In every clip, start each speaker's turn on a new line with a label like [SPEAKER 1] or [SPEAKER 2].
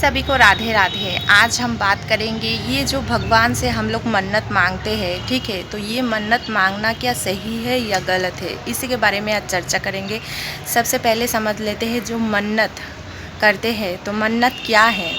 [SPEAKER 1] सभी को राधे राधे। आज हम बात करेंगे ये जो भगवान से हम लोग मन्नत मांगते हैं, ठीक है, तो ये मन्नत मांगना क्या सही है या गलत है, इसी के बारे में आज चर्चा करेंगे। सबसे पहले समझ लेते हैं जो मन्नत करते हैं तो मन्नत क्या है।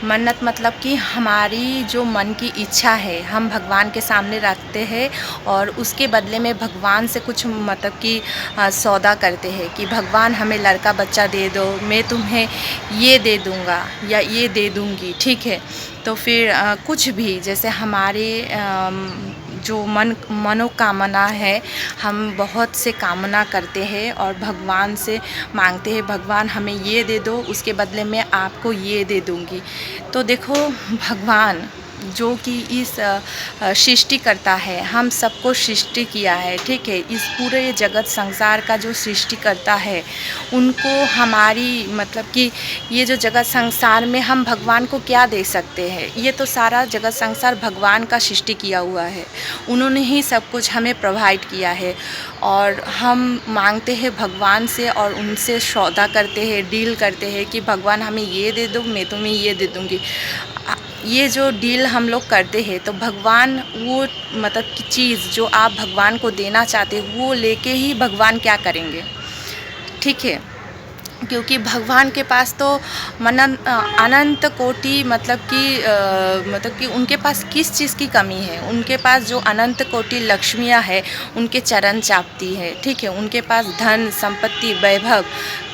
[SPEAKER 1] मन्नत मतलब कि हमारी जो मन की इच्छा है हम भगवान के सामने रखते हैं और उसके बदले में भगवान से कुछ मतलब कि सौदा करते हैं कि भगवान हमें लड़का बच्चा दे दो, मैं तुम्हें ये दे दूँगा या ये दे दूँगी, ठीक है। तो फिर कुछ भी जैसे हमारे जो मनोकामना है, हम बहुत से कामना करते हैं और भगवान से मांगते हैं भगवान हमें ये दे दो, उसके बदले में आपको ये दे दूँगी। तो देखो भगवान जो कि इस सृष्टि करता है, हम सबको सृष्टि किया है, ठीक है। इस पूरे जगत संसार का जो सृष्टि करता है उनको हमारी मतलब कि ये जो जगत संसार में हम भगवान को क्या दे सकते हैं। ये तो सारा जगत संसार भगवान का सृष्टि किया हुआ है, उन्होंने ही सब कुछ हमें प्रोवाइड किया है और हम मांगते हैं भगवान से और उनसे सौदा करते हैं, डील करते हैं कि भगवान हमें ये दे दो, मैं तुम्हें ये दे दूँगी। ये जो डील हम लोग करते हैं तो भगवान वो मतलब कि चीज़ जो आप भगवान को देना चाहते हो वो लेके ही भगवान क्या करेंगे, ठीक है। क्योंकि भगवान के पास तो अनंत कोटि मतलब कि उनके पास किस चीज़ की कमी है। उनके पास जो अनंत कोटि लक्ष्मियाँ है उनके चरण चापती है, ठीक है। उनके पास धन संपत्ति वैभव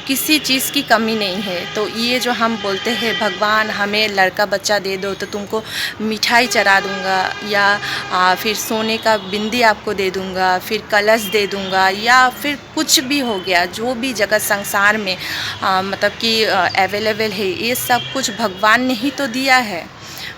[SPEAKER 1] किसी चीज़ की कमी नहीं है। तो ये जो हम बोलते हैं भगवान हमें लड़का बच्चा दे दो तो तुमको मिठाई चढ़ा दूँगा या फिर सोने का बिंदी आपको दे दूँगा, फिर कलश दे दूँगा या फिर कुछ भी हो गया जो भी जगत संसार में मतलब कि अवेलेबल है, ये सब कुछ भगवान ने ही तो दिया है।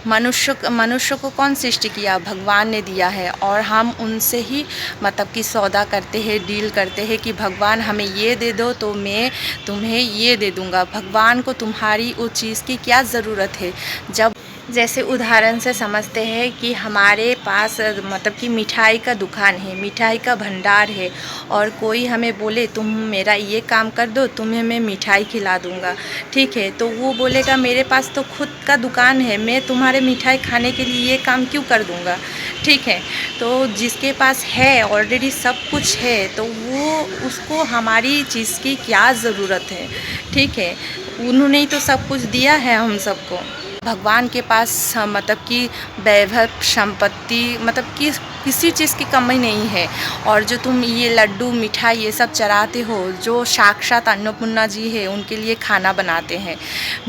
[SPEAKER 1] मनुष्य को कौन सृष्टि किया, भगवान ने दिया है और हम उनसे ही मतलब कि सौदा करते हैं, डील करते हैं कि भगवान हमें ये दे दो तो मैं तुम्हें ये दे दूँगा। भगवान को तुम्हारी उस चीज़ की क्या ज़रूरत है। जब जैसे उदाहरण से समझते हैं कि हमारे पास मतलब कि मिठाई का दुकान है, मिठाई का भंडार है और कोई हमें बोले तुम मेरा ये काम कर दो, तुम्हें मैं मिठाई खिला दूँगा, ठीक है। तो वो बोलेगा मेरे पास तो खुद का दुकान है, मैं तुम्हारे मिठाई खाने के लिए ये काम क्यों कर दूँगा, ठीक है। तो जिसके पास है ऑलरेडी सब कुछ है तो वो उसको हमारी चीज़ की क्या ज़रूरत है, ठीक है। उन्होंने ही तो सब कुछ दिया है हम सबको। भगवान के पास मतलब कि वैभव संपत्ति मतलब कि किसी चीज़ की कमी नहीं है। और जो तुम ये लड्डू मिठाई ये सब चढ़ाते हो, जो साक्षात अन्नपूर्णा जी है उनके लिए खाना बनाते हैं,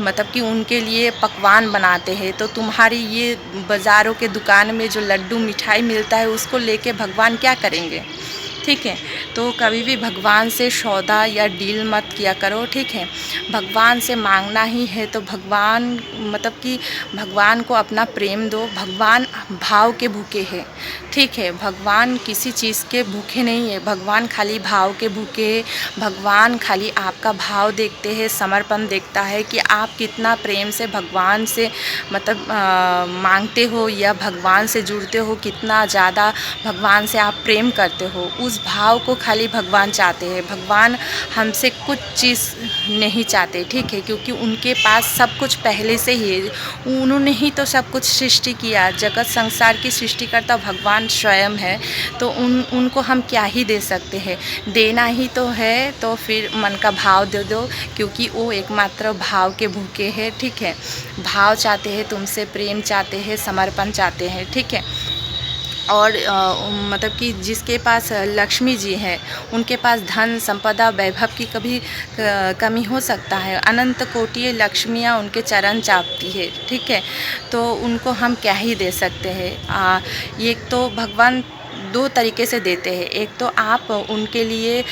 [SPEAKER 1] मतलब कि उनके लिए पकवान बनाते हैं। तो तुम्हारी ये बाज़ारों के दुकान में जो लड्डू मिठाई मिलता है उसको लेके भगवान क्या करेंगे, ठीक है। तो कभी भी भगवान से सौदा या डील मत किया करो, ठीक है। भगवान से मांगना ही है तो भगवान मतलब कि भगवान को अपना प्रेम दो। भगवान भाव के भूखे हैं, ठीक है। भगवान किसी चीज़ के भूखे नहीं है, भगवान खाली भाव के भूखे हैं। भगवान खाली आपका भाव देखते हैं, समर्पण देखता है कि आप कितना प्रेम से भगवान से मतलब मांगते हो या भगवान से जुड़ते हो, कितना ज़्यादा भगवान से आप प्रेम करते हो। उस भाव को खाली भगवान चाहते हैं। भगवान हमसे कुछ चीज़ नहीं चाहते, ठीक है, क्योंकि उनके पास सब कुछ पहले से ही है। उन्होंने ही तो सब कुछ सृष्टि किया, जगत संसार की सृष्टिकर्ता भगवान स्वयं है। तो उनको हम क्या ही दे सकते हैं। देना ही तो है तो फिर मन का भाव दे दो, क्योंकि वो एकमात्र भाव के भूखे हैं, ठीक है। भाव चाहते हैं तुमसे, प्रेम चाहते हैं, समर्पण चाहते हैं, ठीक है। और मतलब कि जिसके पास लक्ष्मी जी हैं उनके पास धन संपदा वैभव की कभी कमी हो सकता है। अनंत कोटि लक्ष्मियाँ उनके चरण चापती है, ठीक है। तो उनको हम क्या ही दे सकते हैं। ये तो भगवान दो तरीके से देते हैं। एक तो आप उनके लिए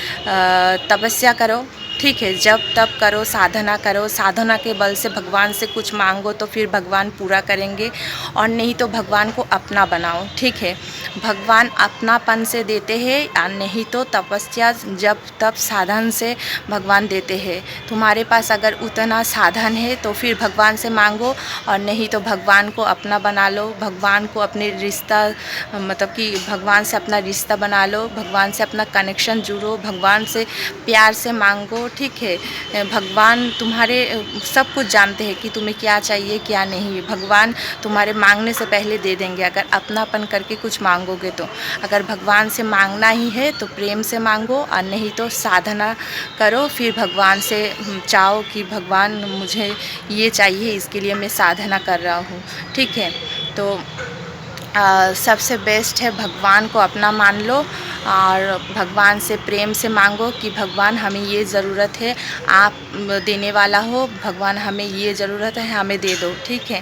[SPEAKER 1] तपस्या करो, ठीक है, जब तब करो, साधना करो, साधना के बल से भगवान से कुछ मांगो तो फिर भगवान पूरा करेंगे। और नहीं तो भगवान को अपना बनाओ, ठीक है। भगवान अपनापन से देते हैं और नहीं तो तपस्या जब तब साधन से भगवान देते हैं। तुम्हारे पास अगर उतना साधन है तो फिर भगवान से मांगो और नहीं तो भगवान को अपना बना लो। भगवान को अपने रिश्ता मतलब कि भगवान से अपना रिश्ता बना लो, भगवान से अपना कनेक्शन जुड़ो, भगवान से प्यार से मांगो, ठीक है। भगवान तुम्हारे सब कुछ जानते हैं कि तुम्हें क्या चाहिए क्या नहीं। भगवान तुम्हारे मांगने से पहले दे देंगे अगर अपनापन करके कुछ मांगोगे तो। अगर भगवान से मांगना ही है तो प्रेम से मांगो, और नहीं तो साधना करो, फिर भगवान से चाहो कि भगवान मुझे ये चाहिए, इसके लिए मैं साधना कर रहा हूँ, ठीक है। तो सबसे बेस्ट है भगवान को अपना मान लो और भगवान से प्रेम से मांगो कि भगवान हमें ये ज़रूरत है, आप देने वाला हो, भगवान हमें ये ज़रूरत है, हमें दे दो, ठीक है।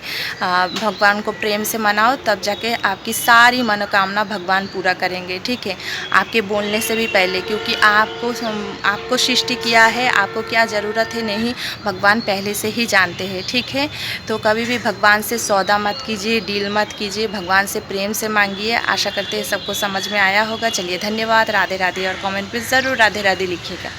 [SPEAKER 1] भगवान को प्रेम से मनाओ, तब जाके आपकी सारी मनोकामना भगवान पूरा करेंगे, ठीक है। आपके बोलने से भी पहले, क्योंकि आपको सृष्टि किया है, आपको क्या ज़रूरत है नहीं भगवान पहले से ही जानते हैं, ठीक है। तो कभी भी भगवान से सौदा मत कीजिए, डील मत कीजिए, भगवान से प्रेम से मांगिए। आशा करते हैं सबको समझ में आया होगा। चलिए धन्यवाद, राधे राधे, और कमेंट पे ज़रूर राधे राधे लिखिएगा।